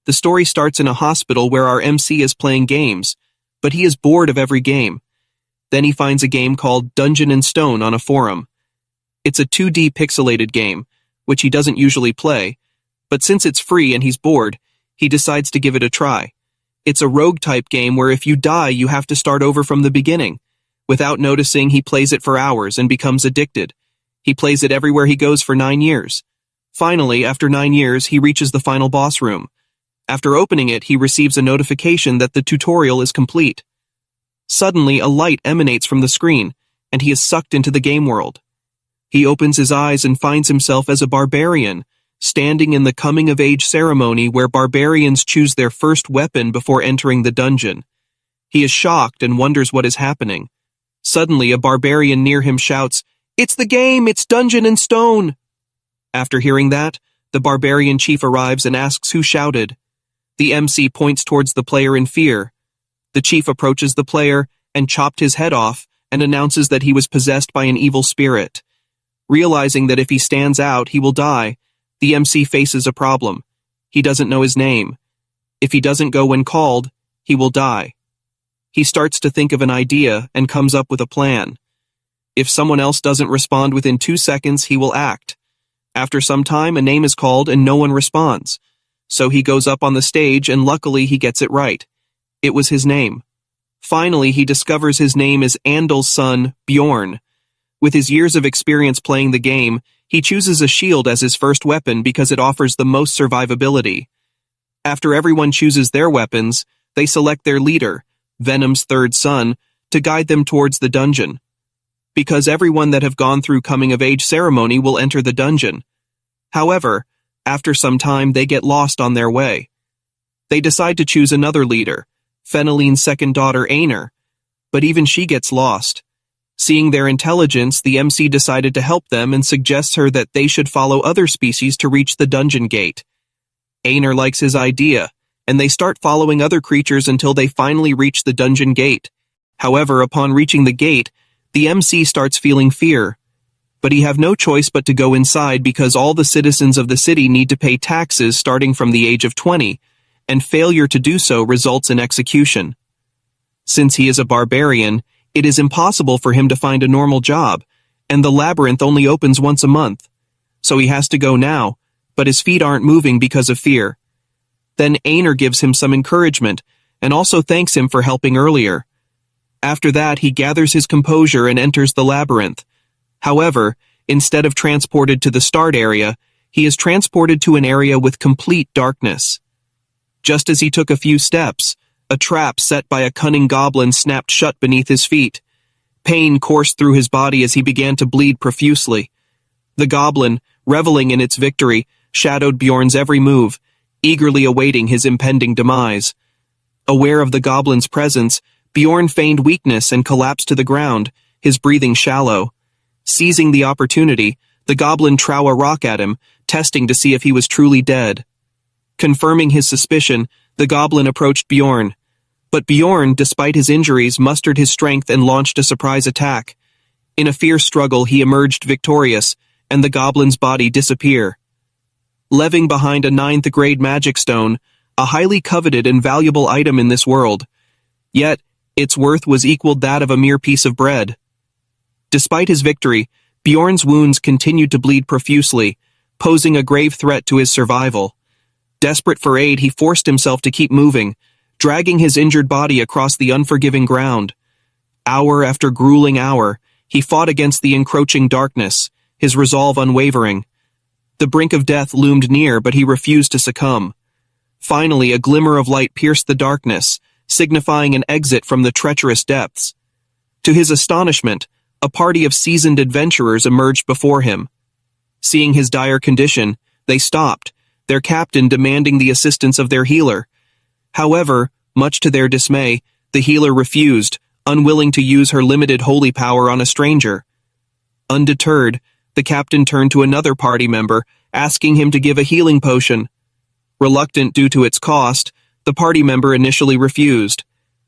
The story starts in a hospital where our MC is playing games, but he is bored of every game. Then he finds a game called Dungeon and Stone on a forum. It's a 2D pixelated game, which he doesn't usually play, but since it's free and he's bored, he decides to give it a try. It's a rogue-type game where if you die, you have to start over from the beginning. Without noticing, he plays it for hours and becomes addicted. He plays it everywhere he goes for 9 years. Finally, after 9 years, he reaches the final boss room. After opening it, he receives a notification that the tutorial is complete. Suddenly, a light emanates from the screen, and he is sucked into the game world. He opens his eyes and finds himself as a barbarian, standing in the coming-of-age ceremony where barbarians choose their first weapon before entering the dungeon. He is shocked and wonders what is happening. Suddenly, a barbarian near him shouts, "It's the game! It's Dungeon and Stone!" After hearing that, the barbarian chief arrives and asks who shouted. The MC points towards the player in fear. The chief approaches the player and chopped his head off and announces that he was possessed by an evil spirit. Realizing that if he stands out, he will die, the MC faces a problem. He doesn't know his name. If he doesn't go when called, he will die. He starts to think of an idea and comes up with a plan. If someone else doesn't respond within 2 seconds, he will act. After some time, a name is called and no one responds. So he goes up on the stage and luckily he gets it right. It was his name. Finally, he discovers his name is Andel's son, Bjorn. With his years of experience playing the game, he chooses a shield as his first weapon because it offers the most survivability. After everyone chooses their weapons, they select their leader, Venom's third son, to guide them towards the dungeon. Because everyone that have gone through coming-of-age ceremony will enter the dungeon. However, after some time they get lost on their way. They decide to choose another leader, Feneline's second daughter Aner, but even she gets lost. Seeing their intelligence, the MC decided to help them and suggests her that they should follow other species to reach the dungeon gate. Aner likes his idea, and they start following other creatures until they finally reach the dungeon gate. However, upon reaching the gate, the MC starts feeling fear. But he have no choice but to go inside because all the citizens of the city need to pay taxes starting from the age of 20, and failure to do so results in execution. Since he is a barbarian, it is impossible for him to find a normal job, and the labyrinth only opens once a month. So he has to go now, but his feet aren't moving because of fear. Then Aner gives him some encouragement, and also thanks him for helping earlier. After that, he gathers his composure and enters the labyrinth. However, instead of transported to the start area, he is transported to an area with complete darkness. Just as he took a few steps, a trap set by a cunning goblin snapped shut beneath his feet. Pain coursed through his body as he began to bleed profusely. The goblin, reveling in its victory, shadowed Bjorn's every move, eagerly awaiting his impending demise. Aware of the goblin's presence, Bjorn feigned weakness and collapsed to the ground, his breathing shallow. Seizing the opportunity, the goblin threw a rock at him, testing to see if he was truly dead. Confirming his suspicion, the goblin approached Bjorn. But Bjorn, despite his injuries, mustered his strength and launched a surprise attack. In a fierce struggle, he emerged victorious, and the goblin's body disappeared. Leaving behind a 9th grade magic stone, a highly coveted and valuable item in this world. Yet, its worth was equaled that of a mere piece of bread. Despite his victory, Bjorn's wounds continued to bleed profusely, posing a grave threat to his survival. Desperate for aid, he forced himself to keep moving, dragging his injured body across the unforgiving ground. Hour after grueling hour, he fought against the encroaching darkness, his resolve unwavering. The brink of death loomed near, but he refused to succumb. Finally, a glimmer of light pierced the darkness, signifying an exit from the treacherous depths. To his astonishment, a party of seasoned adventurers emerged before him. Seeing his dire condition, they stopped, their captain demanding the assistance of their healer. However, much to their dismay, the healer refused, unwilling to use her limited holy power on a stranger. Undeterred, the captain turned to another party member, asking him to give a healing potion. Reluctant due to its cost, the party member initially refused,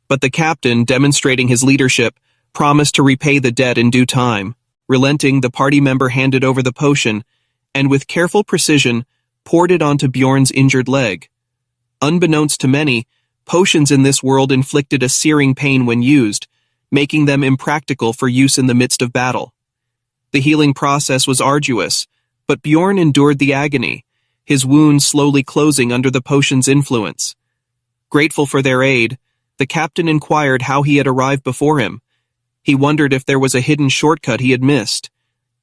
but the captain, demonstrating his leadership, promised to repay the debt in due time. Relenting, the party member handed over the potion, and with careful precision, poured it onto Bjorn's injured leg. Unbeknownst to many, potions in this world inflicted a searing pain when used, making them impractical for use in the midst of battle. The healing process was arduous, but Bjorn endured the agony, his wounds slowly closing under the potion's influence. Grateful for their aid, the captain inquired how he had arrived before him. He wondered if there was a hidden shortcut he had missed.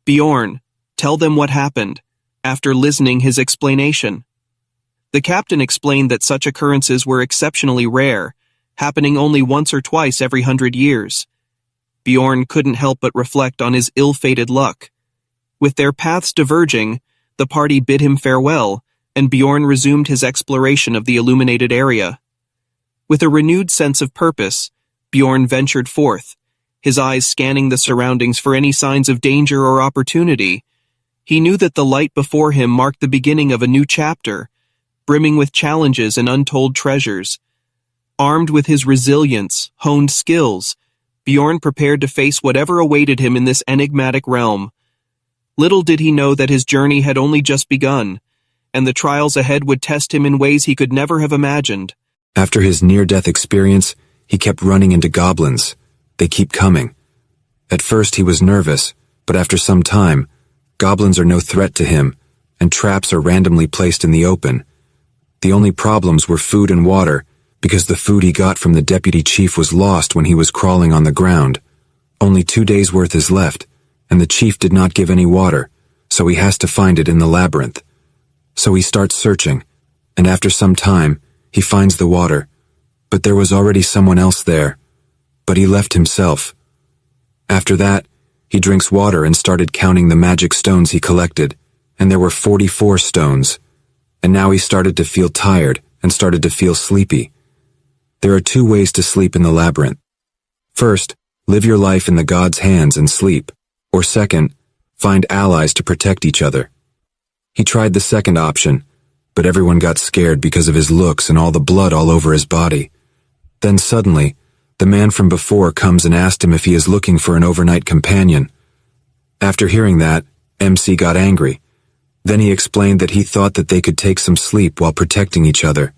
Bjorn, tell them what happened, after listening his explanation. The captain explained that such occurrences were exceptionally rare, happening only once or twice every 100 years. Bjorn couldn't help but reflect on his ill-fated luck. With their paths diverging, the party bid him farewell, and Bjorn resumed his exploration of the illuminated area. With a renewed sense of purpose, Bjorn ventured forth, his eyes scanning the surroundings for any signs of danger or opportunity. He knew that the light before him marked the beginning of a new chapter, brimming with challenges and untold treasures. Armed with his resilience, honed skills, Bjorn prepared to face whatever awaited him in this enigmatic realm. Little did he know that his journey had only just begun, and the trials ahead would test him in ways he could never have imagined. After his near-death experience, he kept running into goblins. They keep coming. At first he was nervous, but after some time, goblins are no threat to him, and traps are randomly placed in the open. The only problems were food and water, because the food he got from the deputy chief was lost when he was crawling on the ground. Only 2 days' worth is left, and the chief did not give any water, so he has to find it in the labyrinth. So he starts searching, and after some time, he finds the water, but there was already someone else there. But he left himself. After that, he drinks water and started counting the magic stones he collected, and there were 44 stones. And now he started to feel tired and started to feel sleepy. There are 2 ways to sleep in the labyrinth. First, live your life in the god's hands and sleep. Or second, find allies to protect each other. He tried the second option, but everyone got scared because of his looks and all the blood all over his body. Then suddenly, the man from before comes and asked him if he is looking for an overnight companion. After hearing that, MC got angry. Then he explained that he thought that they could take some sleep while protecting each other.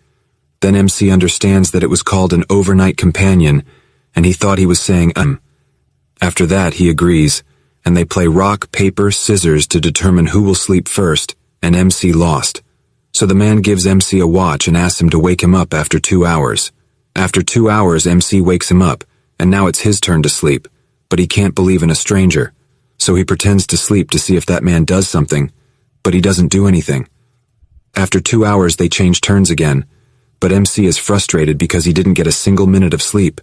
Then MC understands that it was called an overnight companion, and he thought he was saying After that, he agrees, and they play rock, paper, scissors to determine who will sleep first, and MC lost. So the man gives MC a watch and asks him to wake him up after 2 hours. After 2 hours, MC wakes him up, and now it's his turn to sleep, but he can't believe in a stranger. So he pretends to sleep to see if that man does something, but he doesn't do anything. After 2 hours, they change turns again, but MC is frustrated because he didn't get a single minute of sleep,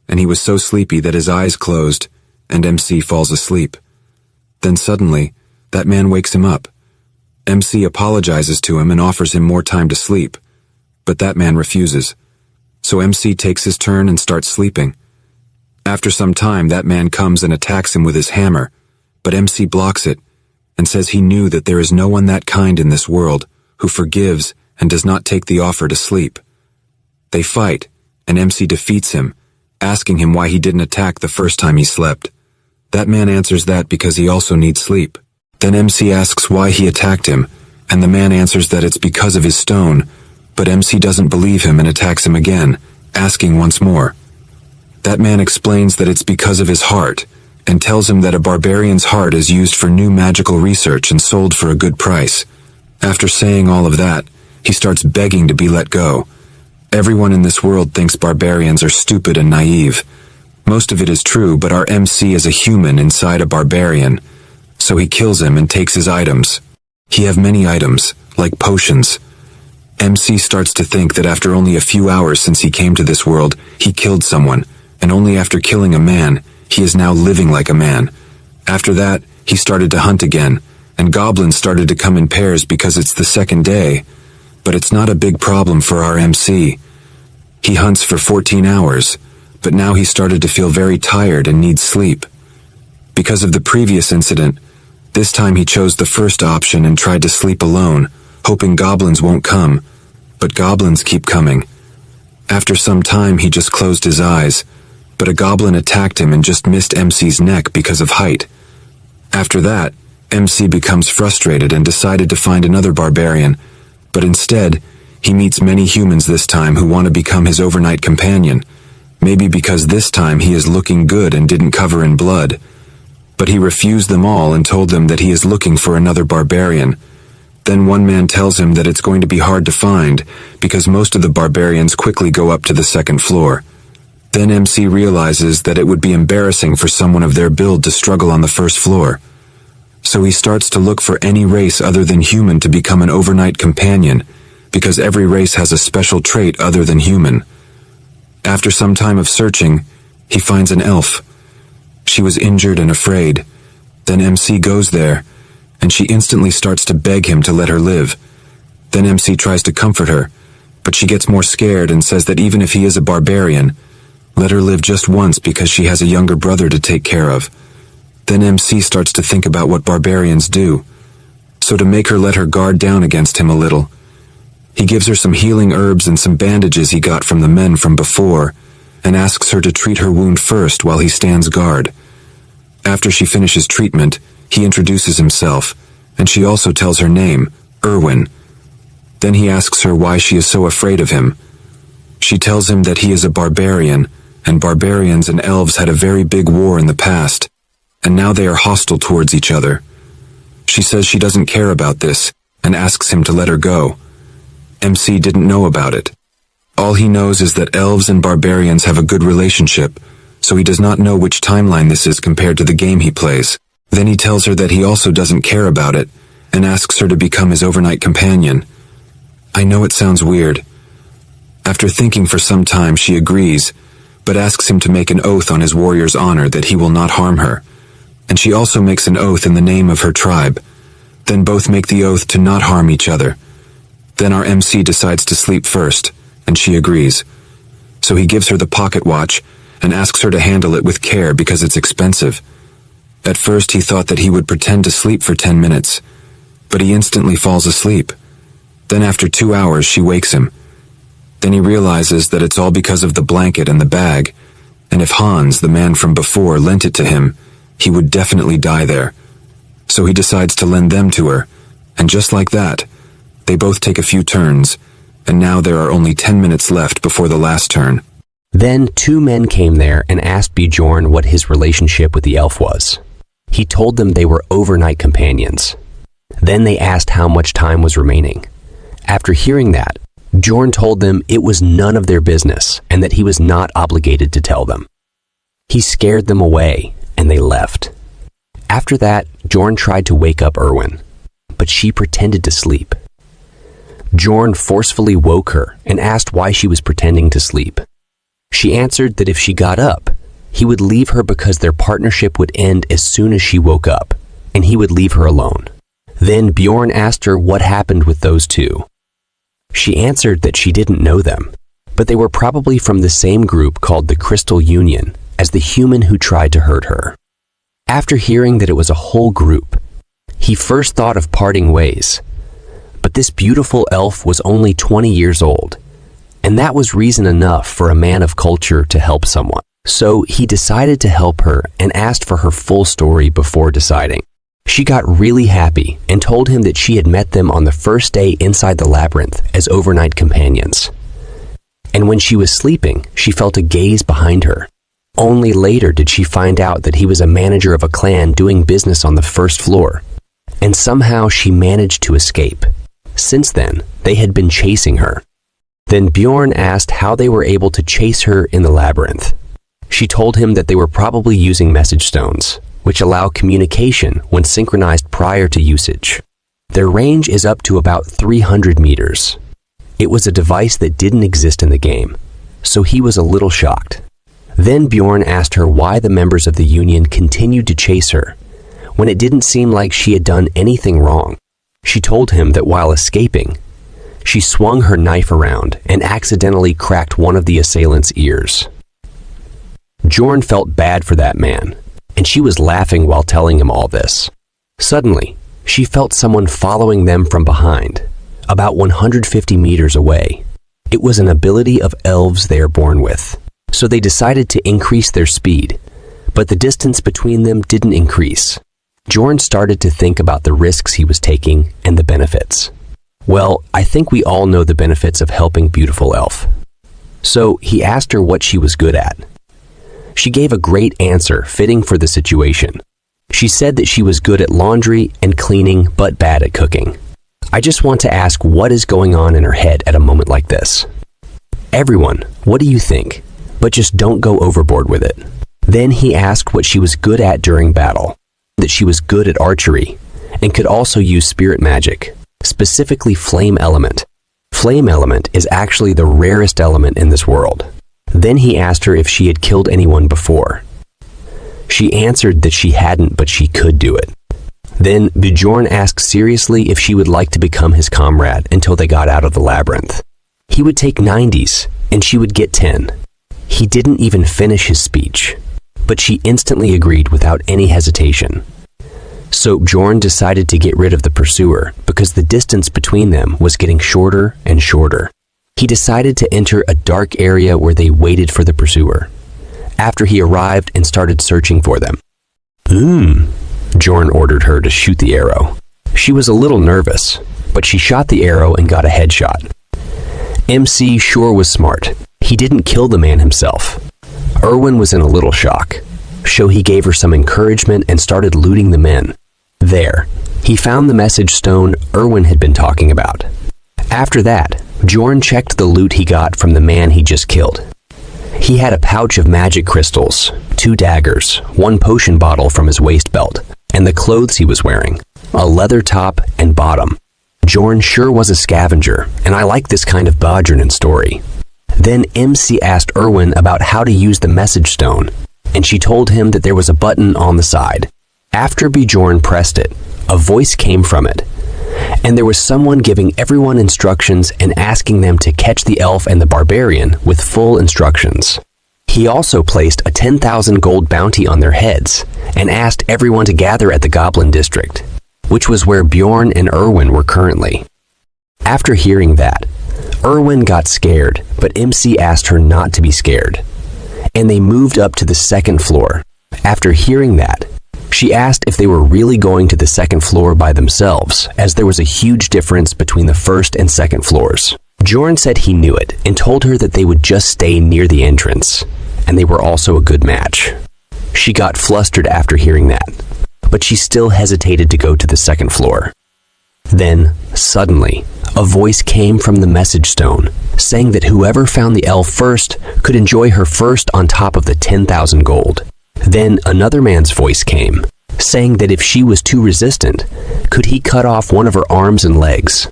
and he was so sleepy that his eyes closed, and MC falls asleep. Then suddenly, that man wakes him up. MC apologizes to him and offers him more time to sleep, but that man refuses. So MC takes his turn and starts sleeping. After some time, that man comes and attacks him with his hammer, but MC blocks it, and says he knew that there is no one that kind in this world who forgives and does not take the offer to sleep. They fight, and MC defeats him, asking him why he didn't attack the first time he slept. That man answers that because he also needs sleep. Then MC asks why he attacked him, and the man answers that it's because of his stone, but MC doesn't believe him and attacks him again, asking once more. That man explains that it's because of his heart, and tells him that a barbarian's heart is used for new magical research and sold for a good price. After saying all of that, he starts begging to be let go. Everyone in this world thinks barbarians are stupid and naive. Most of it is true, but our MC is a human inside a barbarian, so he kills him and takes his items. He have many items, like potions. MC starts to think that after only a few hours since he came to this world, he killed someone, and only after killing a man, he is now living like a man. After that, he started to hunt again, and goblins started to come in pairs because it's the second day. But it's not a big problem for our MC. He hunts for 14 hours, but now he started to feel very tired and needs sleep. Because of the previous incident, this time he chose the first option and tried to sleep alone, hoping goblins won't come, but goblins keep coming. After some time, he just closed his eyes, but a goblin attacked him and just missed MC's neck because of height. After that, MC becomes frustrated and decided to find another barbarian, but instead, He meets many humans this time who want to become his overnight companion, maybe because this time he is looking good and didn't cover in blood. But he refused them all and told them that he is looking for another barbarian. Then one man tells him that it's going to be hard to find because most of the barbarians quickly go up to the second floor. Then MC realizes that it would be embarrassing for someone of their build to struggle on the first floor. So he starts to look for any race other than human to become an overnight companion, because every race has a special trait other than human. After some time of searching, he finds an elf. She was injured and afraid. Then MC goes there, and she instantly starts to beg him to let her live. Then MC tries to comfort her, but she gets more scared and says that even if he is a barbarian, let her live just once because she has a younger brother to take care of. Then MC starts to think about what barbarians do. So to make her let her guard down against him a little, he gives her some healing herbs and some bandages he got from the men from before, and asks her to treat her wound first while he stands guard. After she finishes treatment, he introduces himself, and she also tells her name, Erwin. Then he asks her why she is so afraid of him. She tells him that he is a barbarian, and barbarians and elves had a very big war in the past, and now they are hostile towards each other. She says she doesn't care about this, and asks him to let her go. MC didn't know about it. All he knows is that elves and barbarians have a good relationship, so he does not know which timeline this is compared to the game he plays. Then he tells her that he also doesn't care about it, and asks her to become his overnight companion. I know it sounds weird. After thinking for some time, she agrees, but asks him to make an oath on his warrior's honor that he will not harm her, and she also makes an oath in the name of her tribe. Then both make the oath to not harm each other. Then our MC decides to sleep first, and she agrees. So he gives her the pocket watch, and asks her to handle it with care because it's expensive. At first he thought that he would pretend to sleep for 10 minutes, but he instantly falls asleep. Then after 2 hours she wakes him. Then he realizes that it's all because of the blanket and the bag, and if Hans, the man from before, lent it to him, he would definitely die there. So he decides to lend them to her, and just like that, they both take a few turns, and now there are only 10 minutes left before the last turn. Then 2 men came there and asked Bjorn what his relationship with the elf was. He told them they were overnight companions. Then they asked how much time was remaining. After hearing that, Bjorn told them it was none of their business and that he was not obligated to tell them. He scared them away, and they left. After that, Bjorn tried to wake up Erwin, but she pretended to sleep. Bjorn forcefully woke her and asked why she was pretending to sleep. She answered that if she got up, he would leave her because their partnership would end as soon as she woke up, and he would leave her alone. Then Bjorn asked her what happened with those 2. She answered that she didn't know them, but they were probably from the same group called the Crystal Union as the human who tried to hurt her. After hearing that it was a whole group, he first thought of parting ways. But this beautiful elf was only 20 years old, and that was reason enough for a man of culture to help someone. So he decided to help her and asked for her full story before deciding. She got really happy and told him that she had met them on the first day inside the labyrinth as overnight companions. And when she was sleeping, she felt a gaze behind her. Only later did she find out that he was a manager of a clan doing business on the first floor, and somehow she managed to escape. Since then, they had been chasing her. Then Bjorn asked how they were able to chase her in the labyrinth. She told him that they were probably using message stones, which allow communication when synchronized prior to usage. Their range is up to about 300 meters. It was a device that didn't exist in the game, so he was a little shocked. Then Bjorn asked her why the members of the Union continued to chase her, when it didn't seem like she had done anything wrong. She told him that while escaping, she swung her knife around and accidentally cracked one of the assailant's ears. Bjorn felt bad for that man, and she was laughing while telling him all this. Suddenly, she felt someone following them from behind, about 150 meters away. It was an ability of elves they are born with, so they decided to increase their speed, but the distance between them didn't increase. Bjorn started to think about the risks he was taking and the benefits. Well, I think we all know the benefits of helping beautiful elf. So he asked her what she was good at. She gave a great answer fitting for the situation. She said that she was good at laundry and cleaning but bad at cooking. I just want to ask what is going on in her head at a moment like this. Everyone, what do you think? But just don't go overboard with it. Then he asked what she was good at during battle. That she was good at archery and could also use spirit magic, specifically flame element. Flame element is actually the rarest element in this world. Then he asked her if she had killed anyone before. She answered that she hadn't, but she could do it. Then Bjorn asked seriously if she would like to become his comrade until they got out of the labyrinth. He would take 90s, and she would get 10. He didn't even finish his speech, but she instantly agreed without any hesitation. So Bjorn decided to get rid of the pursuer because the distance between them was getting shorter and shorter. He decided to enter a dark area where they waited for the pursuer. After he arrived and started searching for them. Bjorn ordered her to shoot the arrow. She was a little nervous, but she shot the arrow and got a headshot. MC sure was smart. He didn't kill the man himself. Erwin was in a little shock, so he gave her some encouragement and started looting the men. There, he found the message stone Erwin had been talking about. After that, Bjorn checked the loot he got from the man he just killed. He had a pouch of magic crystals, 2 daggers, 1 potion bottle from his waist belt, and the clothes he was wearing, a leather top and bottom. Bjorn sure was a scavenger, and I like this kind of Bjorn story. Then MC asked Erwin about how to use the message stone, and she told him that there was a button on the side. After Bjorn pressed it, a voice came from it, and there was someone giving everyone instructions and asking them to catch the elf and the barbarian with full instructions. He also placed a 10,000 gold bounty on their heads and asked everyone to gather at the Goblin District, which was where Bjorn and Erwin were currently. After hearing that, Erwin got scared, but MC asked her not to be scared, and they moved up to the 2nd floor. After hearing that, she asked if they were really going to the 2nd floor by themselves, as there was a huge difference between the 1st and 2nd floors. Bjorn said he knew it and told her that they would just stay near the entrance, and they were also a good match. She got flustered after hearing that, but she still hesitated to go to the 2nd floor. Then, suddenly, a voice came from the message stone, saying that whoever found the elf first could enjoy her first on top of the 10,000 gold. Then another man's voice came, saying that if she was too resistant, could he cut off one of her arms and legs.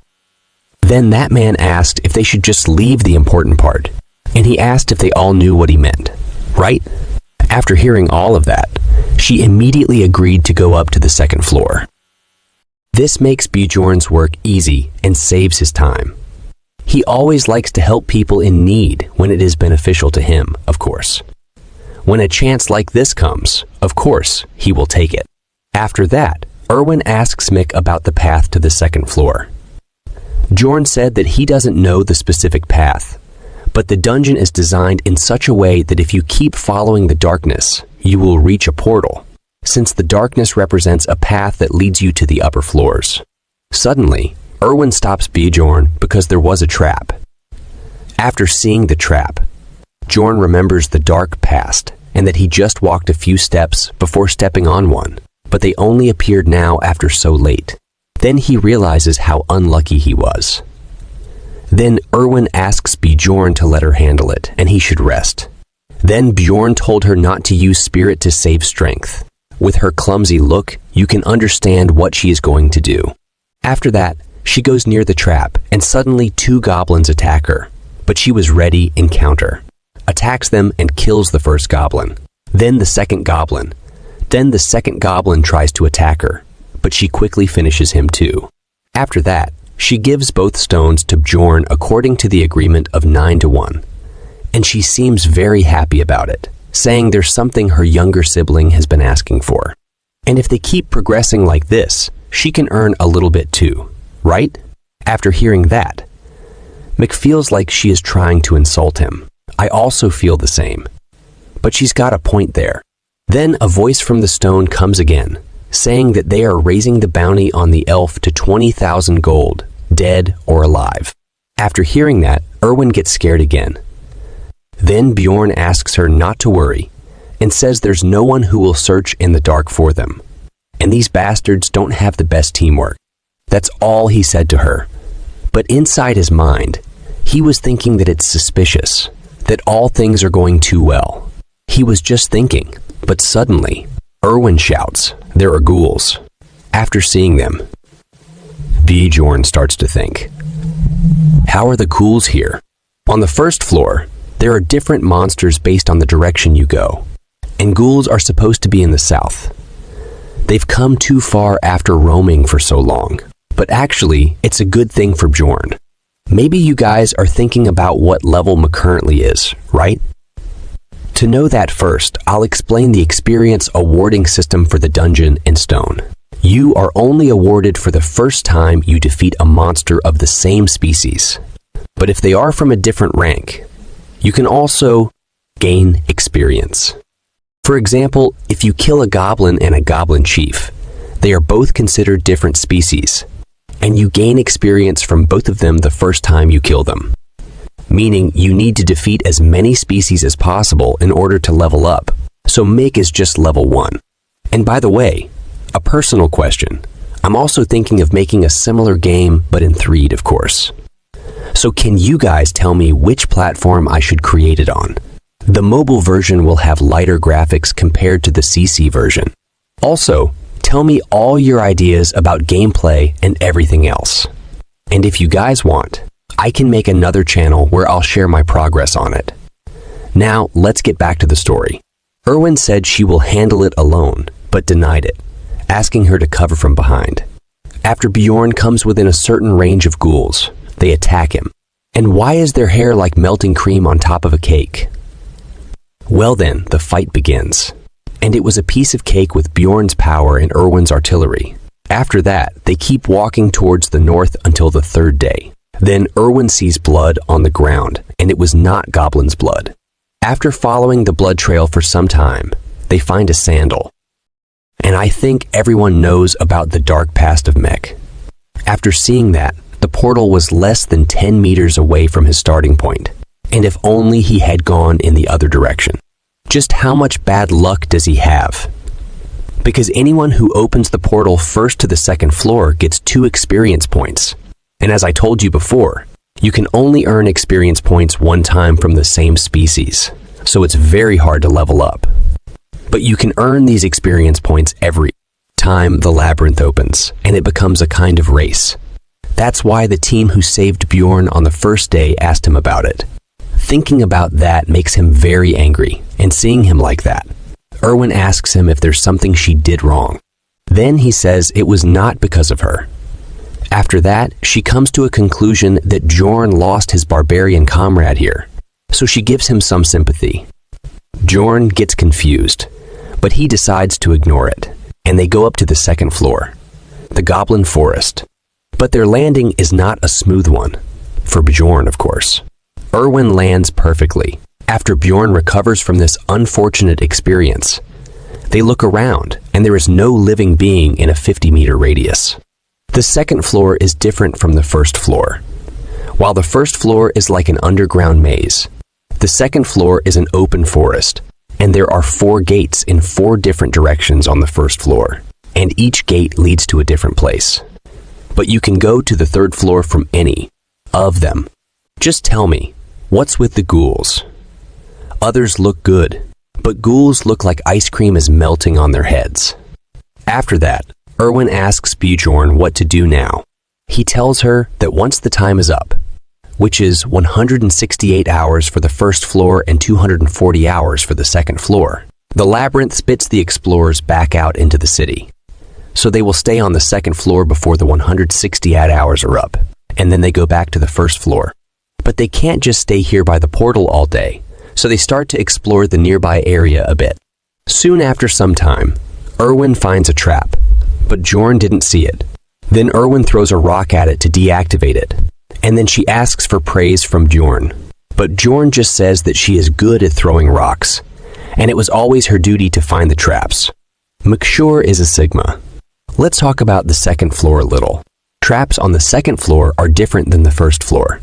Then that man asked if they should just leave the important part, and he asked if they all knew what he meant, right? After hearing all of that, she immediately agreed to go up to the 2nd floor. This makes Bjorn's work easy and saves his time. He always likes to help people in need when it is beneficial to him, of course. When a chance like this comes, of course, he will take it. After that, Erwin asks Mick about the path to the 2nd floor. Bjorn said that he doesn't know the specific path, but the dungeon is designed in such a way that if you keep following the darkness, you will reach a portal, since the darkness represents a path that leads you to the upper floors. Suddenly, Erwin stops Bjorn because there was a trap. After seeing the trap, Bjorn remembers the dark past and that he just walked a few steps before stepping on one, but they only appeared now after so late. Then he realizes how unlucky he was. Then Erwin asks Bjorn to let her handle it, and he should rest. Then Bjorn told her not to use spirit to save strength. With her clumsy look, you can understand what she is going to do. After that, she goes near the trap, and suddenly 2 goblins attack her, but she was ready in counter. Attacks them and kills the first goblin. Then the second goblin. Then the second goblin tries to attack her, but she quickly finishes him too. After that, she gives both stones to Bjorn according to the agreement of 9-1, and she seems very happy about it, saying there's something her younger sibling has been asking for. And if they keep progressing like this, she can earn a little bit too, right? After hearing that, Mick feels like she is trying to insult him. I also feel the same. But she's got a point there. Then a voice from the stone comes again, saying that they are raising the bounty on the elf to 20,000 gold dead or alive. After hearing that, Erwin gets scared again. Then Bjorn asks her not to worry and says there's no one who will search in the dark for them. And these bastards don't have the best teamwork. That's all he said to her. But inside his mind, he was thinking that it's suspicious, that all things are going too well. He was just thinking, but suddenly, Erwin shouts, "There are ghouls." After seeing them, Bjorn starts to think, how are the ghouls here? On the first floor, there are different monsters based on the direction you go, and ghouls are supposed to be in the south. They've come too far after roaming for so long, but actually, it's a good thing for Bjorn. Maybe you guys are thinking about what level Ma currently is, right? To know that first, I'll explain the experience awarding system for the dungeon in stone. You are only awarded for the first time you defeat a monster of the same species. But if they are from a different rank, you can also gain experience. For example, if you kill a goblin and a goblin chief, they are both considered different species, and you gain experience from both of them the first time you kill them. Meaning you need to defeat as many species as possible in order to level up, so Mick is just level 1. And by the way, a personal question, I'm also thinking of making a similar game, but in 3D, of course. So can you guys tell me which platform I should create it on? The mobile version will have lighter graphics compared to the CC version. Also, tell me all your ideas about gameplay and everything else. And if you guys want, I can make another channel where I'll share my progress on it. Now, let's get back to the story. Erwin said she will handle it alone, but denied it, asking her to cover from behind. After Bjorn comes within a certain range of ghouls, they attack him. And why is their hair like melting cream on top of a cake? Well then, the fight begins. And it was a piece of cake with Bjorn's power and Erwin's artillery. After that, they keep walking towards the north until the 3rd day. Then Erwin sees blood on the ground, and it was not Goblin's blood. After following the blood trail for some time, they find a sandal. And I think everyone knows about the dark past of Mech. After seeing that, the portal was less than 10 meters away from his starting point, and if only he had gone in the other direction. Just how much bad luck does he have? Because anyone who opens the portal first to the 2nd floor gets 2 experience points. And as I told you before, you can only earn experience points 1 time from the same species, so it's very hard to level up. But you can earn these experience points every time the labyrinth opens, and it becomes a kind of race. That's why the team who saved Bjorn on the first day asked him about it. Thinking about that makes him very angry, and seeing him like that, Erwin asks him if there's something she did wrong. Then he says it was not because of her. After that, she comes to a conclusion that Bjorn lost his barbarian comrade here, so she gives him some sympathy. Bjorn gets confused, but he decides to ignore it, and they go up to the 2nd floor, the Goblin Forest. But their landing is not a smooth one, for Bjorn, of course. Erwin lands perfectly. After Bjorn recovers from this unfortunate experience, they look around, and there is no living being in a 50-meter radius. The 2nd floor is different from the 1st floor. While the 1st floor is like an underground maze, the 2nd floor is an open forest, and there are 4 gates in 4 different directions on the 1st floor, and each gate leads to a different place. But you can go to the 3rd floor from any of them. Just tell me, what's with the ghouls? Others look good, but ghouls look like ice cream is melting on their heads. After that, Erwin asks Bjorn what to do now. He tells her that once the time is up, which is 168 hours for the 1st floor and 240 hours for the 2nd floor, the labyrinth spits the explorers back out into the city. So they will stay on the 2nd floor before the 168 hours are up, and then they go back to the 1st floor. But they can't just stay here by the portal all day, so they start to explore the nearby area a bit. Soon after some time, Erwin finds a trap, but Bjorn didn't see it. Then Erwin throws a rock at it to deactivate it, and then she asks for praise from Bjorn. But Bjorn just says that she is good at throwing rocks, and it was always her duty to find the traps. McSure is a Sigma. Let's talk about the 2nd floor a little. traps on the second floor are different than the first floor.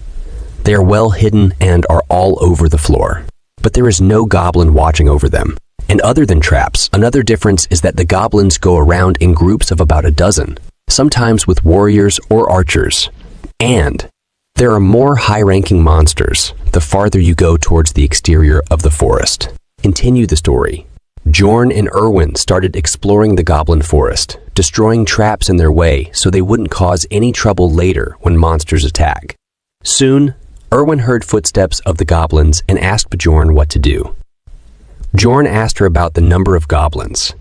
They are well hidden and are all over the floor. But there is no goblin watching over them. And other than traps, another difference is that the goblins go around in groups of about a dozen, sometimes with warriors or archers. And there are more high-ranking monsters the farther you go towards the exterior of the forest. Continue the story. Bjorn and Erwin started exploring the goblin forest, destroying traps in their way so they wouldn't cause any trouble later when monsters attack. Soon, Erwin heard footsteps of the goblins and asked Bjorn what to do. Bjorn asked her about the number of goblins,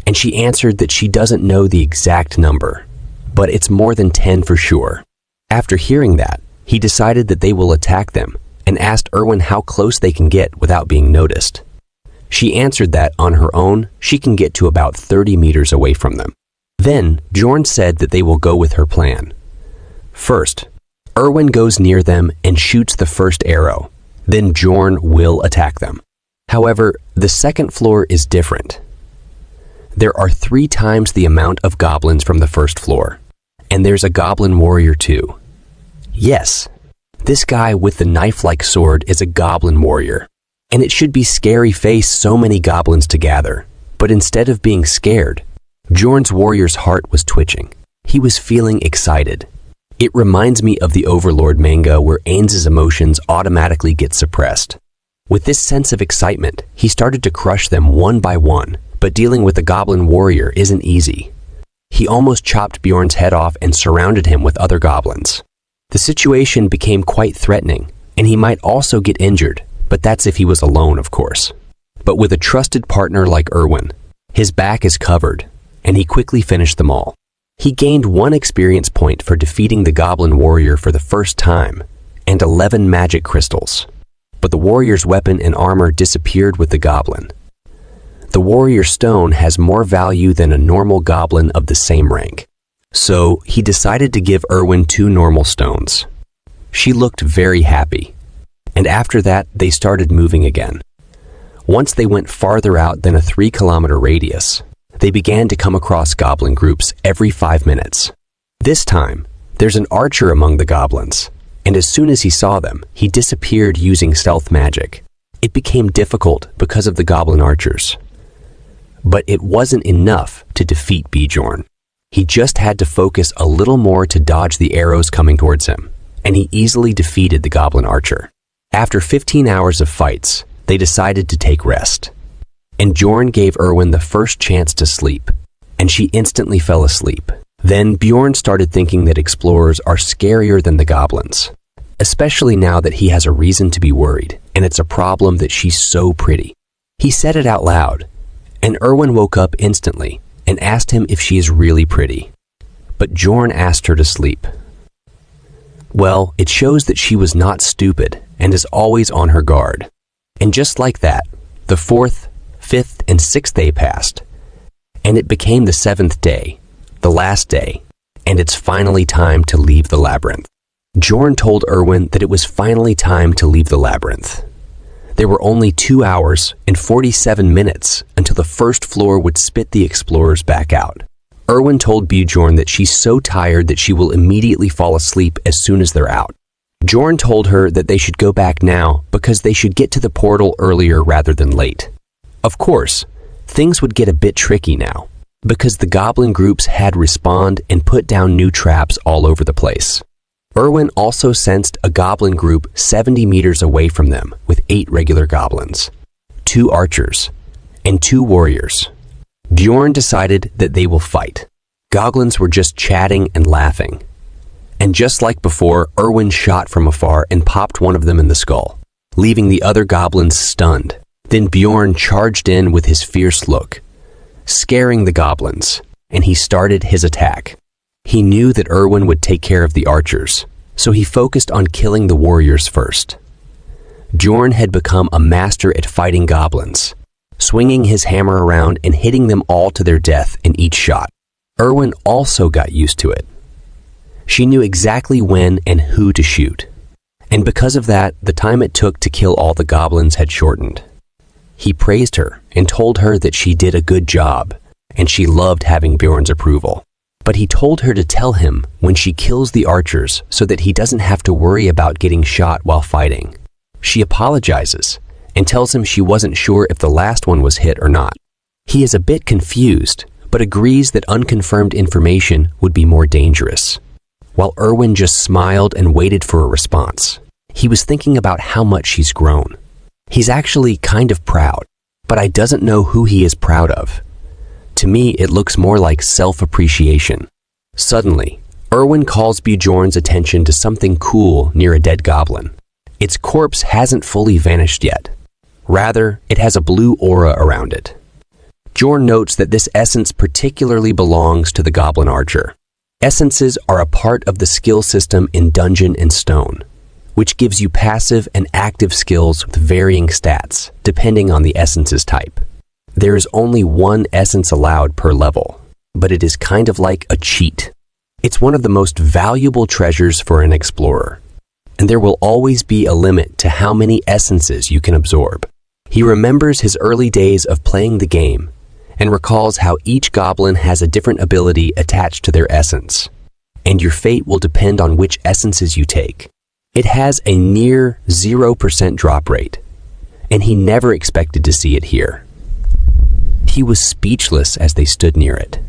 and she answered that she doesn't know the exact number, but it's more than 10 for sure. After hearing that, he decided that they will attack them and asked Erwin how close they can get without being noticed. She answered that on her own, she can get to about 30 meters away from them. Then, Bjorn said that they will go with her plan. First, Erwin goes near them and shoots the first arrow. Then Bjorn will attack them. However, the second floor is different. There are 3 times the amount of goblins from the first floor. And there's a goblin warrior too. Yes, this guy with the knife-like sword is a goblin warrior. And it should be scary face so many goblins to gather. But instead of being scared, Bjorn's warrior's heart was twitching. He was feeling excited. It reminds me of the Overlord manga where Ainz's emotions automatically get suppressed. With this sense of excitement, he started to crush them one by one, but dealing with the goblin warrior isn't easy. He almost chopped Bjorn's head off and surrounded him with other goblins. The situation became quite threatening, and he might also get injured, but that's if he was alone, of course. But with a trusted partner like Erwin, his back is covered, and he quickly finished them all. He gained 1 experience point for defeating the goblin warrior for the first time, and 11 magic crystals. But the warrior's weapon and armor disappeared with the goblin. The warrior stone has more value than a normal goblin of the same rank. So he decided to give Erwin 2 normal stones. She looked very happy. And after that, they started moving again. Once they went farther out than a 3-kilometer radius, they began to come across goblin groups every 5 minutes. This time, there's an archer among the goblins. And as soon as he saw them, he disappeared using stealth magic. It became difficult because of the goblin archers. But it wasn't enough to defeat Bjorn. He just had to focus a little more to dodge the arrows coming towards him, and he easily defeated the goblin archer. After 15 hours of fights, they decided to take rest. And Bjorn gave Erwin the first chance to sleep, and she instantly fell asleep. Then Bjorn started thinking that explorers are scarier than the goblins, especially now that he has a reason to be worried, and it's a problem that she's so pretty. He said it out loud, and Erwin woke up instantly and asked him if she is really pretty. But Bjorn asked her to sleep. Well, it shows that she was not stupid and is always on her guard. And just like that, the 4th, 5th, and 6th day passed, and it became the 7th day. The last day, and it's finally time to leave the labyrinth. Bjorn told Erwin that it was finally time to leave the labyrinth. There were only 2 hours and 47 minutes until the first floor would spit the explorers back out. Erwin told Bjorn that she's so tired that she will immediately fall asleep as soon as they're out. Bjorn told her that they should go back now because they should get to the portal earlier rather than late. Of course, things would get a bit tricky now, because the goblin groups had respawned and put down new traps all over the place. Erwin also sensed a goblin group 70 meters away from them with 8 regular goblins, 2 archers, and 2 warriors. Bjorn decided that they will fight. Goblins were just chatting and laughing. And just like before, Erwin shot from afar and popped one of them in the skull, leaving the other goblins stunned. Then Bjorn charged in with his fierce look, scaring the goblins, and he started his attack. He knew that Erwin would take care of the archers, so he focused on killing the warriors first. Bjorn had become a master at fighting goblins, swinging his hammer around and hitting them all to their death in each shot. Erwin also got used to it. She knew exactly when and who to shoot, and because of that, the time it took to kill all the goblins had shortened. He praised her and told her that she did a good job, and she loved having Bjorn's approval. But he told her to tell him when she kills the archers so that he doesn't have to worry about getting shot while fighting. She apologizes and tells him she wasn't sure if the last one was hit or not. He is a bit confused, but agrees that unconfirmed information would be more dangerous. While Erwin just smiled and waited for a response, he was thinking about how much she's grown. He's actually kind of proud, but I doesn't know who he is proud of. To me, it looks more like self-appreciation. Suddenly, Erwin calls Bjorn's attention to something cool near a dead goblin. Its corpse hasn't fully vanished yet. Rather, it has a blue aura around it. Bjorn notes that this essence particularly belongs to the goblin archer. Essences are a part of the skill system in Dungeon and Stone, which gives you passive and active skills with varying stats, depending on the essence's type. There is only one essence allowed per level, but it is kind of like a cheat. It's one of the most valuable treasures for an explorer, and there will always be a limit to how many essences you can absorb. He remembers his early days of playing the game and recalls how each goblin has a different ability attached to their essence, and your fate will depend on which essences you take. It has a near 0% drop rate, and he never expected to see it here. He was speechless as they stood near it.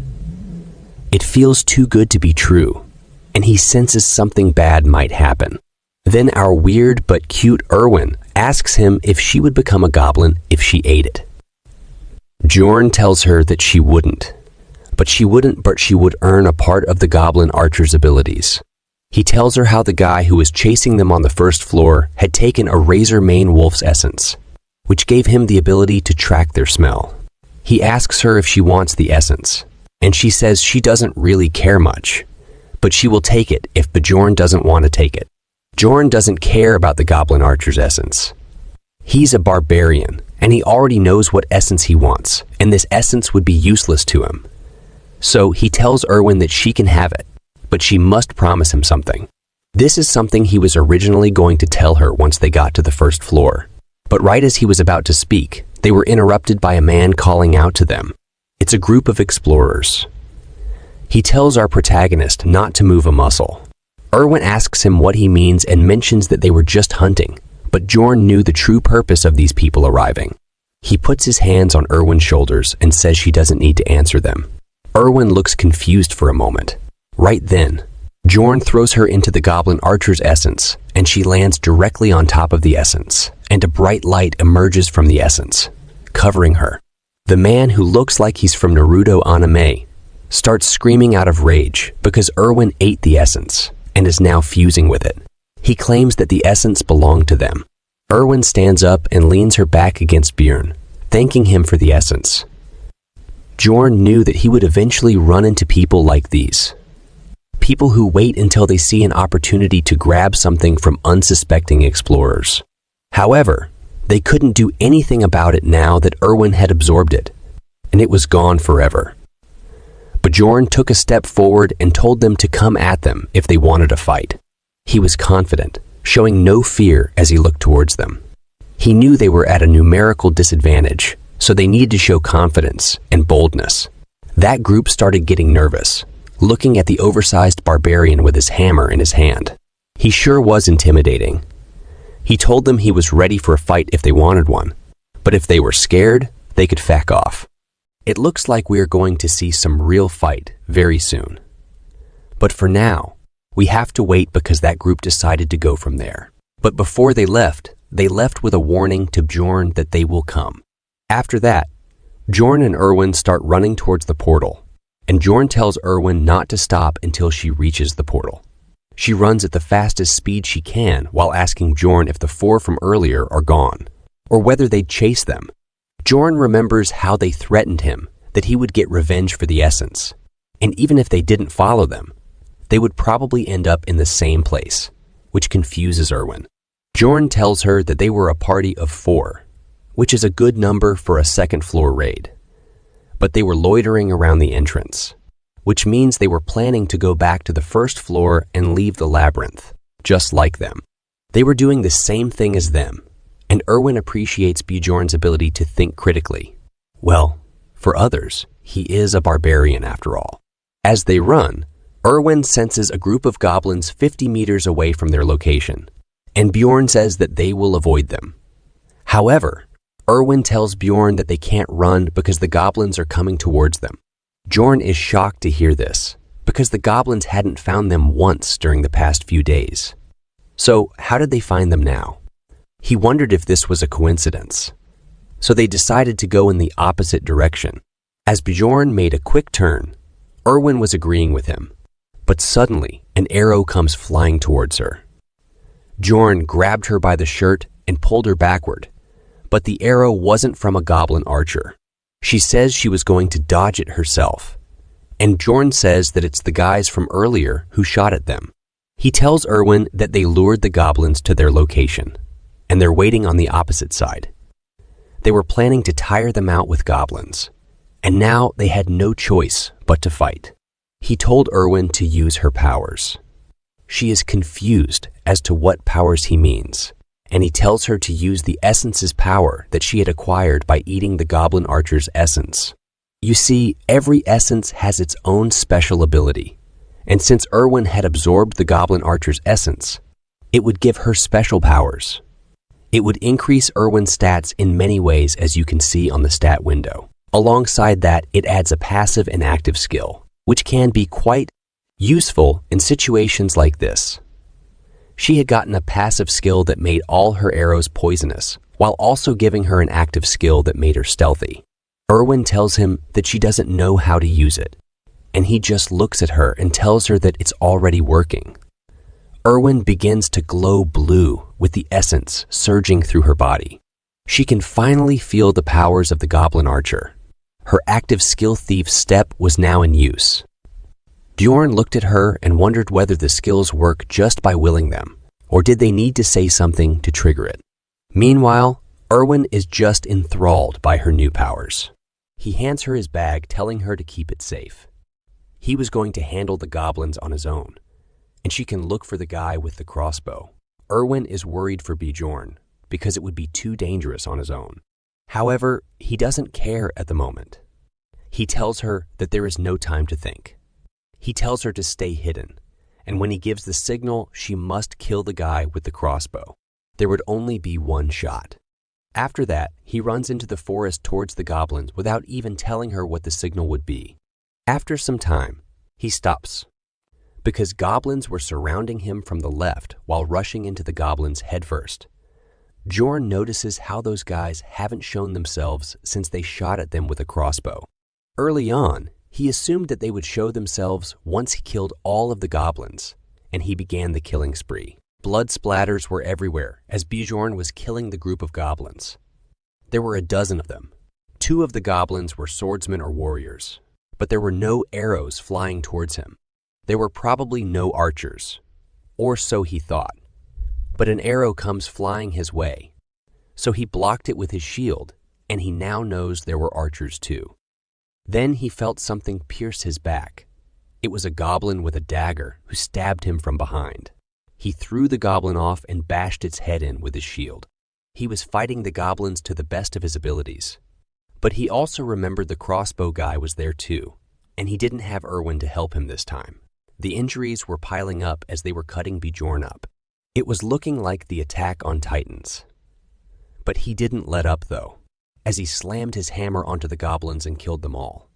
It feels too good to be true, and he senses something bad might happen. Then our weird but cute Erwin asks him if she would become a goblin if she ate it. Bjorn tells her that she wouldn't, but she would earn a part of the goblin archer's abilities. He tells her how the guy who was chasing them on the first floor had taken a razor mane wolf's essence, which gave him the ability to track their smell. He asks her if she wants the essence, and she says she doesn't really care much, but she will take it if Bjorn doesn't want to take it. Bjorn doesn't care about the goblin archer's essence. He's a barbarian, and he already knows what essence he wants, and this essence would be useless to him. So he tells Erwin that she can have it, but she must promise him something. This is something he was originally going to tell her once they got to the first floor. But right as he was about to speak, they were interrupted by a man calling out to them. It's a group of explorers. He tells our protagonist not to move a muscle. Erwin asks him what he means and mentions that they were just hunting, but Bjorn knew the true purpose of these people arriving. He puts his hands on Erwin's shoulders and says she doesn't need to answer them. Erwin looks confused for a moment. Right then, Bjorn throws her into the goblin archer's essence, and she lands directly on top of the essence, and a bright light emerges from the essence, covering her. The man, who looks like he's from Naruto anime, starts screaming out of rage because Erwin ate the essence and is now fusing with it. He claims that the essence belonged to them. Erwin stands up and leans her back against Bjorn, thanking him for the essence. Bjorn knew that he would eventually run into people like these. People who wait until they see an opportunity to grab something from unsuspecting explorers. However, they couldn't do anything about it now that Erwin had absorbed it, and it was gone forever. Bjorn took a step forward and told them to come at them if they wanted a fight. He was confident, showing no fear as he looked towards them. He knew they were at a numerical disadvantage, so they needed to show confidence and boldness. That group started getting nervous, looking at the oversized barbarian with his hammer in his hand. He sure was intimidating. He told them he was ready for a fight if they wanted one, but if they were scared, they could back off. It looks like we are going to see some real fight very soon. But for now, we have to wait because that group decided to go from there. But before they left with a warning to Bjorn that they will come. After that, Bjorn and Erwin start running towards the portal, and Bjorn tells Erwin not to stop until she reaches the portal. She runs at the fastest speed she can while asking Bjorn if the four from earlier are gone, or whether they'd chase them. Bjorn remembers how they threatened him that he would get revenge for the essence, and even if they didn't follow them, they would probably end up in the same place, which confuses Erwin. Bjorn tells her that they were a party of 4, which is a good number for a second-floor raid. But they were loitering around the entrance, which means they were planning to go back to the first floor and leave the labyrinth, just like them. They were doing the same thing as them, and Erwin appreciates Bjorn's ability to think critically. Well, for others, he is a barbarian after all. As they run, Erwin senses a group of goblins 50 meters away from their location, and Bjorn says that they will avoid them. However, Erwin tells Bjorn that they can't run because the goblins are coming towards them. Bjorn is shocked to hear this, because the goblins hadn't found them once during the past few days. So how did they find them now? He wondered if this was a coincidence. So they decided to go in the opposite direction. As Bjorn made a quick turn, Erwin was agreeing with him, but suddenly an arrow comes flying towards her. Bjorn grabbed her by the shirt and pulled her backward, but the arrow wasn't from a goblin archer. She says she was going to dodge it herself, and Bjorn says that it's the guys from earlier who shot at them. He tells Erwin that they lured the goblins to their location, and they're waiting on the opposite side. They were planning to tire them out with goblins, and now they had no choice but to fight. He told Erwin to use her powers. She is confused as to what powers he means, and he tells her to use the essence's power that she had acquired by eating the goblin archer's essence. You see, every essence has its own special ability, and since Erwin had absorbed the goblin archer's essence, it would give her special powers. It would increase Erwin's stats in many ways, as you can see on the stat window. Alongside that, it adds a passive and active skill, which can be quite useful in situations like this. She had gotten a passive skill that made all her arrows poisonous, while also giving her an active skill that made her stealthy. Erwin tells him that she doesn't know how to use it, and he just looks at her and tells her that it's already working. Erwin begins to glow blue with the essence surging through her body. She can finally feel the powers of the goblin archer. Her active skill thief step was now in use. Bjorn looked at her and wondered whether the skills work just by willing them, or did they need to say something to trigger it. Meanwhile, Erwin is just enthralled by her new powers. He hands her his bag, telling her to keep it safe. He was going to handle the goblins on his own, and she can look for the guy with the crossbow. Erwin is worried for Bjorn because it would be too dangerous on his own. However, he doesn't care at the moment. He tells her that there is no time to think. He tells her to stay hidden, and when he gives the signal, she must kill the guy with the crossbow. There would only be one shot. After that, he runs into the forest towards the goblins without even telling her what the signal would be. After some time, he stops, because goblins were surrounding him from the left while rushing into the goblins headfirst. Bjorn notices how those guys haven't shown themselves since they shot at them with a crossbow. Early on, he assumed that they would show themselves once he killed all of the goblins, and he began the killing spree. Blood splatters were everywhere as Bjorn was killing the group of goblins. There were a dozen of them. 2 of the goblins were swordsmen or warriors, but there were no arrows flying towards him. There were probably no archers, or so he thought. But an arrow comes flying his way, so he blocked it with his shield, and he now knows there were archers too. Then he felt something pierce his back. It was a goblin with a dagger who stabbed him from behind. He threw the goblin off and bashed its head in with his shield. He was fighting the goblins to the best of his abilities. But he also remembered the crossbow guy was there too, and he didn't have Erwin to help him this time. The injuries were piling up as they were cutting Bjorn up. It was looking like the attack on Titans. But he didn't let up though, as he slammed his hammer onto the goblins and killed them all.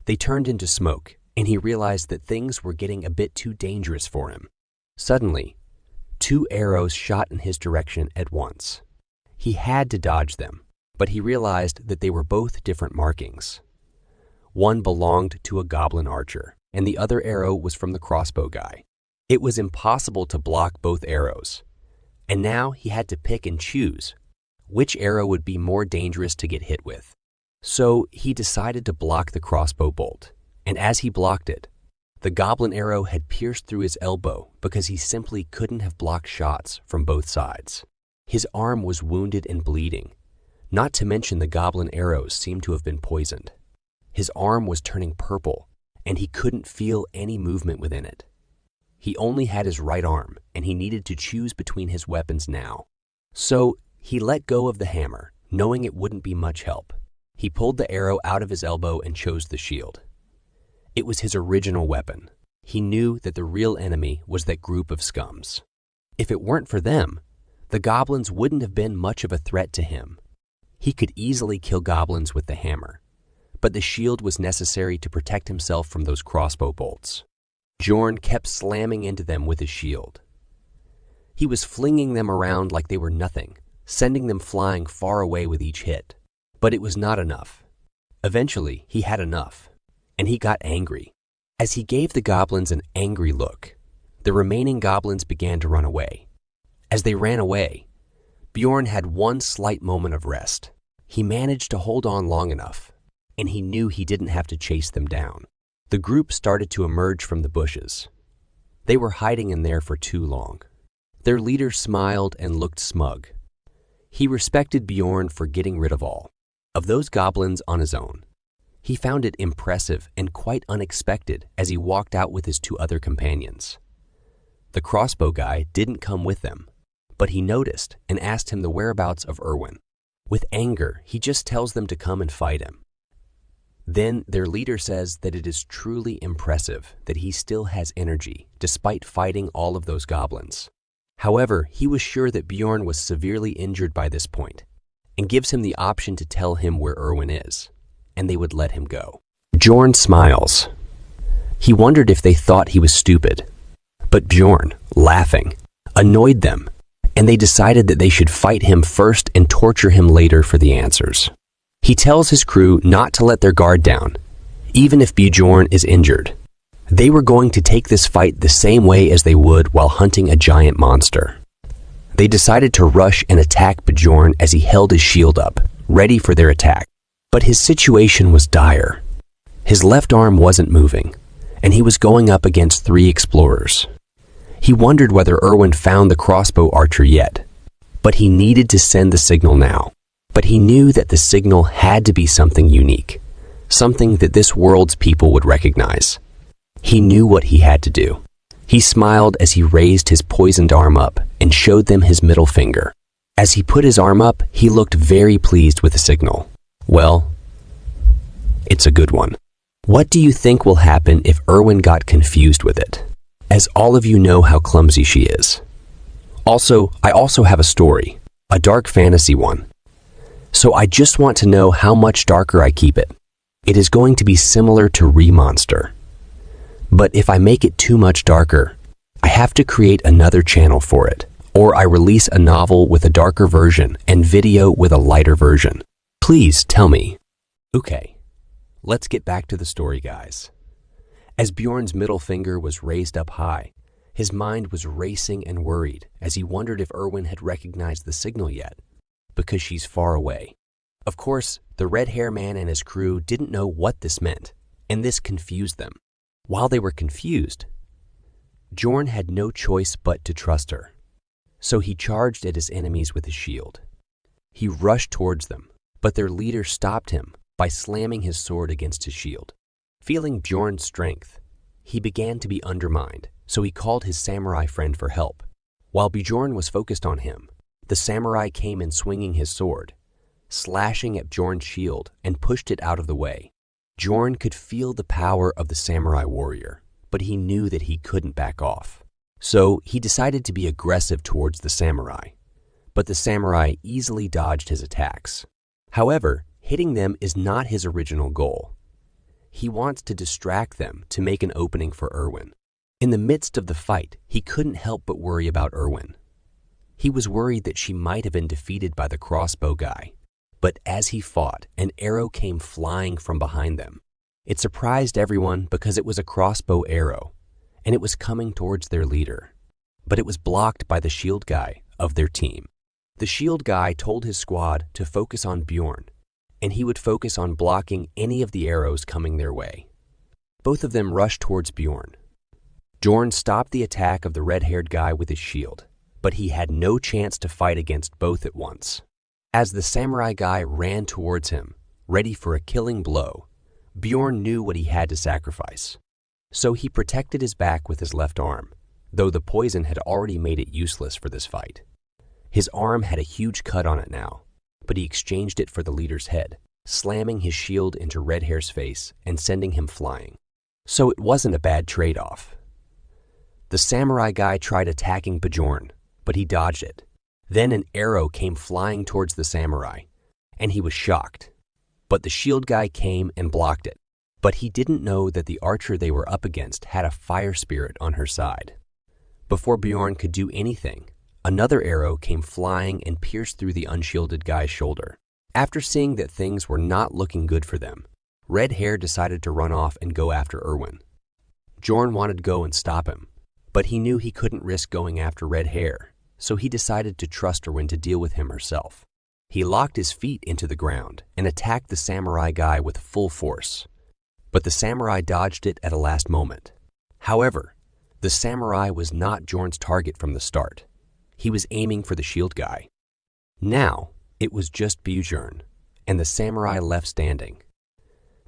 They turned into smoke, and he realized that things were getting a bit too dangerous for him. Suddenly, 2 arrows shot in his direction at once. He had to dodge them, but he realized that they were both different markings. One belonged to a goblin archer, and the other arrow was from the crossbow guy. It was impossible to block both arrows, and now he had to pick and choose which arrow would be more dangerous to get hit with. So he decided to block the crossbow bolt, and as he blocked it, the goblin arrow had pierced through his elbow because he simply couldn't have blocked shots from both sides. His arm was wounded and bleeding, not to mention the goblin arrows seemed to have been poisoned. His arm was turning purple, and he couldn't feel any movement within it. He only had his right arm, and he needed to choose between his weapons now. So he let go of the hammer, knowing it wouldn't be much help. He pulled the arrow out of his elbow and chose the shield. It was his original weapon. He knew that the real enemy was that group of scums. If it weren't for them, the goblins wouldn't have been much of a threat to him. He could easily kill goblins with the hammer, but the shield was necessary to protect himself from those crossbow bolts. Bjorn kept slamming into them with his shield. He was flinging them around like they were nothing, sending them flying far away with each hit. But it was not enough. Eventually, he had enough, and he got angry. As he gave the goblins an angry look, the remaining goblins began to run away. As they ran away, Bjorn had one slight moment of rest. He managed to hold on long enough, and he knew he didn't have to chase them down. The group started to emerge from the bushes. They were hiding in there for too long. Their leader smiled and looked smug. He respected Bjorn for getting rid of all of those goblins on his own. He found it impressive and quite unexpected as he walked out with his two other companions. The crossbow guy didn't come with them, but he noticed and asked him the whereabouts of Erwin. With anger, he just tells them to come and fight him. Then their leader says that it is truly impressive that he still has energy despite fighting all of those goblins. However, he was sure that Bjorn was severely injured by this point and gives him the option to tell him where Erwin is, and they would let him go. Bjorn smiles. He wondered if they thought he was stupid, but Bjorn, laughing, annoyed them, and they decided that they should fight him first and torture him later for the answers. He tells his crew not to let their guard down, even if Bjorn is injured. They were going to take this fight the same way as they would while hunting a giant monster. They decided to rush and attack Bjorn as he held his shield up, ready for their attack. But his situation was dire. His left arm wasn't moving, and he was going up against 3 explorers. He wondered whether Erwin found the crossbow archer yet, but he needed to send the signal now. But he knew that the signal had to be something unique, something that this world's people would recognize. He knew what he had to do. He smiled as he raised his poisoned arm up and showed them his middle finger. As he put his arm up, he looked very pleased with the signal. Well, it's a good one. What do you think will happen if Erwin got confused with it? As all of you know how clumsy she is. I also have a story, a dark fantasy one. So I just want to know how much darker I keep it. It is going to be similar to Remonster. But if I make it too much darker, I have to create another channel for it, or I release a novel with a darker version and video with a lighter version. Please tell me. Okay, let's get back to the story, guys. As Bjorn's middle finger was raised up high, his mind was racing and worried as he wondered if Erwin had recognized the signal yet, because she's far away. Of course, the red-hair man and his crew didn't know what this meant, and this confused them. While they were confused, Bjorn had no choice but to trust her. So he charged at his enemies with his shield. He rushed towards them, but their leader stopped him by slamming his sword against his shield. Feeling Bjorn's strength, he began to be undermined, so he called his samurai friend for help. While Bjorn was focused on him, the samurai came in swinging his sword, slashing at Bjorn's shield and pushed it out of the way. Bjorn could feel the power of the samurai warrior, but he knew that he couldn't back off. So he decided to be aggressive towards the samurai, but the samurai easily dodged his attacks. However, hitting them is not his original goal. He wants to distract them to make an opening for Erwin. In the midst of the fight, he couldn't help but worry about Erwin. He was worried that she might have been defeated by the crossbow guy. But as he fought, an arrow came flying from behind them. It surprised everyone because it was a crossbow arrow, and it was coming towards their leader. But it was blocked by the shield guy of their team. The shield guy told his squad to focus on Bjorn, and he would focus on blocking any of the arrows coming their way. Both of them rushed towards Bjorn. Bjorn stopped the attack of the red-haired guy with his shield, but he had no chance to fight against both at once. As the samurai guy ran towards him, ready for a killing blow, Bjorn knew what he had to sacrifice. So he protected his back with his left arm, though the poison had already made it useless for this fight. His arm had a huge cut on it now, but he exchanged it for the leader's head, slamming his shield into Red Hair's face and sending him flying. So it wasn't a bad trade-off. The samurai guy tried attacking Bjorn, but he dodged it. Then an arrow came flying towards the samurai, and he was shocked. But the shield guy came and blocked it. But he didn't know that the archer they were up against had a fire spirit on her side. Before Bjorn could do anything, another arrow came flying and pierced through the unshielded guy's shoulder. After seeing that things were not looking good for them, Red Hair decided to run off and go after Erwin. Bjorn wanted to go and stop him, but he knew he couldn't risk going after Red Hair, so he decided to trust Erwin to deal with him herself. He locked his feet into the ground and attacked the samurai guy with full force. But the samurai dodged it at a last moment. However, the samurai was not Bjorn's target from the start. He was aiming for the shield guy. Now, it was just Bjorn, and the samurai left standing.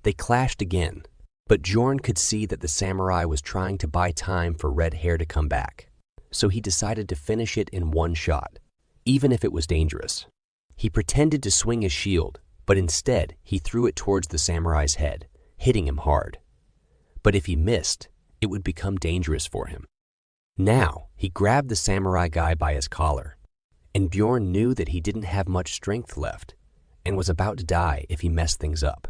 They clashed again, but Bjorn could see that the samurai was trying to buy time for Red Hair to come back, so he decided to finish it in one shot, even if it was dangerous. He pretended to swing his shield, but instead he threw it towards the samurai's head, hitting him hard. But if he missed, it would become dangerous for him. Now, he grabbed the samurai guy by his collar, and Bjorn knew that he didn't have much strength left and was about to die if he messed things up.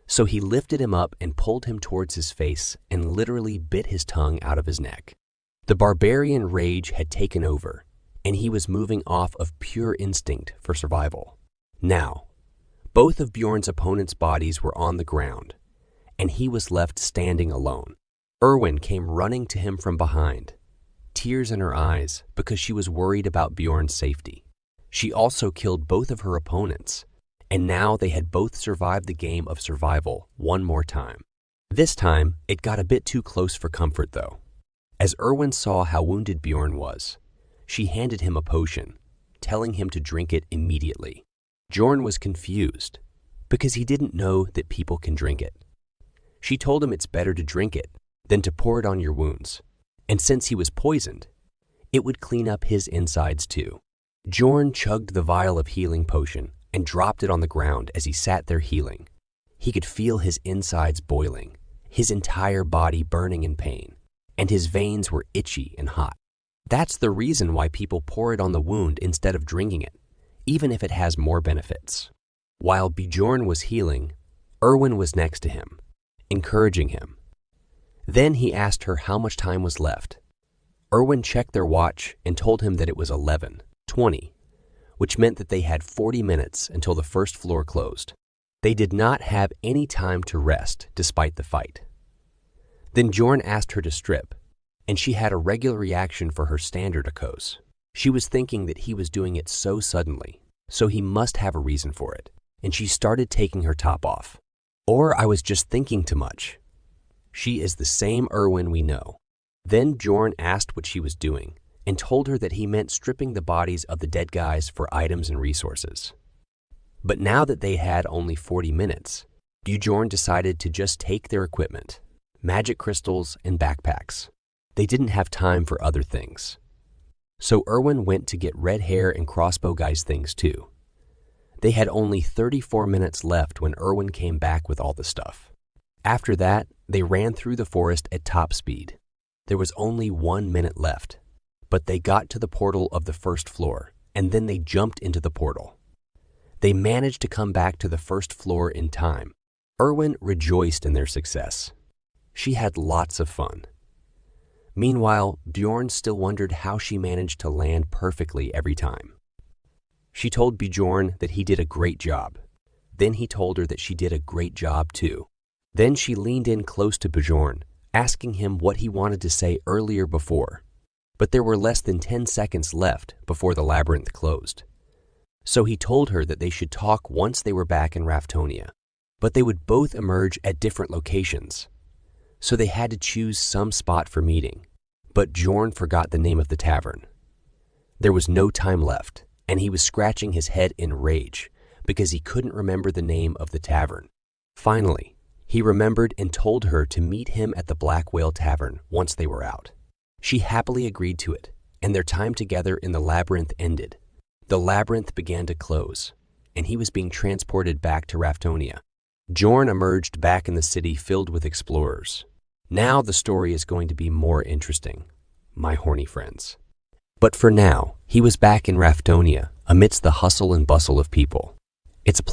So he lifted him up and pulled him towards his face and literally bit his tongue out of his neck. The barbarian rage had taken over, and he was moving off of pure instinct for survival. Now, both of Bjorn's opponent's bodies were on the ground, and he was left standing alone. Erwin came running to him from behind, tears in her eyes because she was worried about Bjorn's safety. She also killed both of her opponents, and now they had both survived the game of survival one more time. This time, it got a bit too close for comfort though. As Erwin saw how wounded Bjorn was, she handed him a potion, telling him to drink it immediately. Bjorn was confused because he didn't know that people can drink it. She told him it's better to drink it than to pour it on your wounds, and since he was poisoned, it would clean up his insides too. Bjorn chugged the vial of healing potion and dropped it on the ground as he sat there healing. He could feel his insides boiling, his entire body burning in pain, and his veins were itchy and hot. That's the reason why people pour it on the wound instead of drinking it, even if it has more benefits. While Bjorn was healing, Erwin was next to him, encouraging him. Then he asked her how much time was left. Erwin checked their watch and told him that it was 11:20, which meant that they had 40 minutes until the first floor closed. They did not have any time to rest despite the fight. Then Bjorn asked her to strip, and she had a regular reaction for her standard akos. She was thinking that he was doing it so suddenly, so he must have a reason for it, and she started taking her top off. Or I was just thinking too much. She is the same Erwin we know. Then Bjorn asked what she was doing, and told her that he meant stripping the bodies of the dead guys for items and resources. But now that they had only 40 minutes, Bjorn decided to just take their equipment, magic crystals and backpacks. They didn't have time for other things. So Erwin went to get Red Hair and Crossbow Guy's things too. They had only 34 minutes left when Erwin came back with all the stuff. After that, they ran through the forest at top speed. There was only 1 minute left, but they got to the portal of the first floor, and then they jumped into the portal. They managed to come back to the first floor in time. Erwin rejoiced in their success. She had lots of fun. Meanwhile, Bjorn still wondered how she managed to land perfectly every time. She told Bjorn that he did a great job. Then he told her that she did a great job too. Then she leaned in close to Bjorn, asking him what he wanted to say earlier before. But there were less than 10 seconds left before the labyrinth closed. So he told her that they should talk once they were back in Raftonia, but they would both emerge at different locations. So they had to choose some spot for meeting, but Bjorn forgot the name of the tavern. There was no time left, and he was scratching his head in rage because he couldn't remember the name of the tavern. Finally, he remembered and told her to meet him at the Black Whale Tavern once they were out. She happily agreed to it, and their time together in the labyrinth ended. The labyrinth began to close, and he was being transported back to Raftonia. Bjorn emerged back in the city filled with explorers. Now the story is going to be more interesting, my horny friends. But for now, he was back in Raftonia, amidst the hustle and bustle of people. It's a